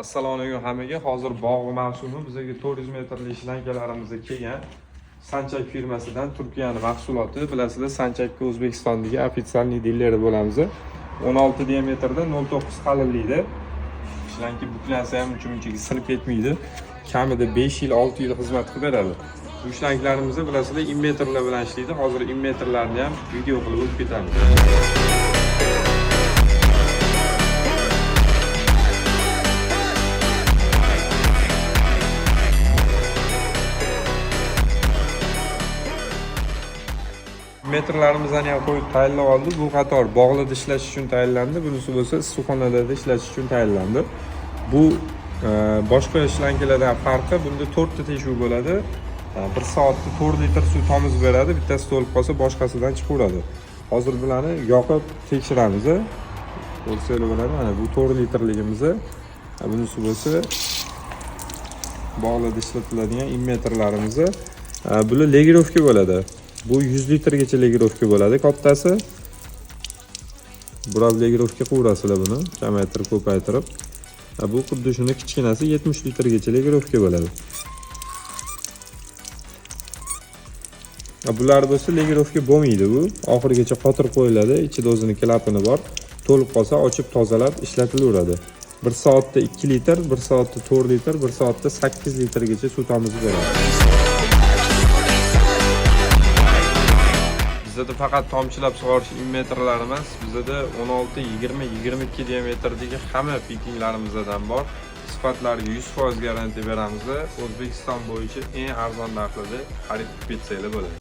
Assalomu alaykum hammaga. Hozir bog' mavsumi bizga 400 metrli shlankalarimiz kelgan. Sanchak firmasidan Turkiyaning mahsuloti. Bilasizlar, Sanchakka O'zbekistondagi ofitsialniy dilleri bo'lamiz. 16 diametrda 0.9 qalinlikda. Shlanka buklansa ham uncha sinib ketmaydi. Kamida 5 yil, 6 yil xizmat qilib beradi. Bu shlankalarimiz bilasizlar, invertorlar bilan ishlaydi. Hozir invertorlarni ham video qilib o'tib ketamiz. Metrlarimizni ham qo'yib tayyorlab oldik. Bu qator bog'larda ishlash uchun tayyorlandi. Bunisi bo'lsa issiqxonalarda ishlash uchun tayyorlandi. Bu boshqa shlankalardan farqi, bunda 4 ta teshuv bo'ladi. 1 soatda 4 litr suv tomizib beradi. Bittasi to'lib qolsa boshqasidan chiqaveradi. Hozir bularni yoqib tekshiramiz. Ko'rsanglar bo'ladi. Mana bu 4 litrligimiz. Bunisi bo'lsa bog'larda ishlatiladigan invertorlarimiz. Bular legirovka bo'ladi. Bu 100 litrgacha legirovka bo'ladi kattasi. Burab legirovka qilaverasizlar buni, kamaytirib, ko'paytirib. Bu xuddi shuni kichkinasi 70 litrgacha legirovka bo'ladi. Bular bo'lsa legirovka bo'lmaydi bu. Oxirigacha qotirib qo'yiladi, ichida o'zining klapani bor. To'lib qolsa ochib tozalab ishlatilaveradi. 1 soatda 2 litr, 1 soatda 4 litr, 1 soatda 8 litrgacha suv tomizib beradi. Bizda faqat tomchilab sug'orish invertorlar emas, bizda 16, 20, 22 diametrdagi hamma fittinglarimizdan bor. Sifatlariga 100% garantiya beramiz. O'zbekiston bo'yicha eng arzon narxlarda xarid qilib ketsanglar bo'ladi.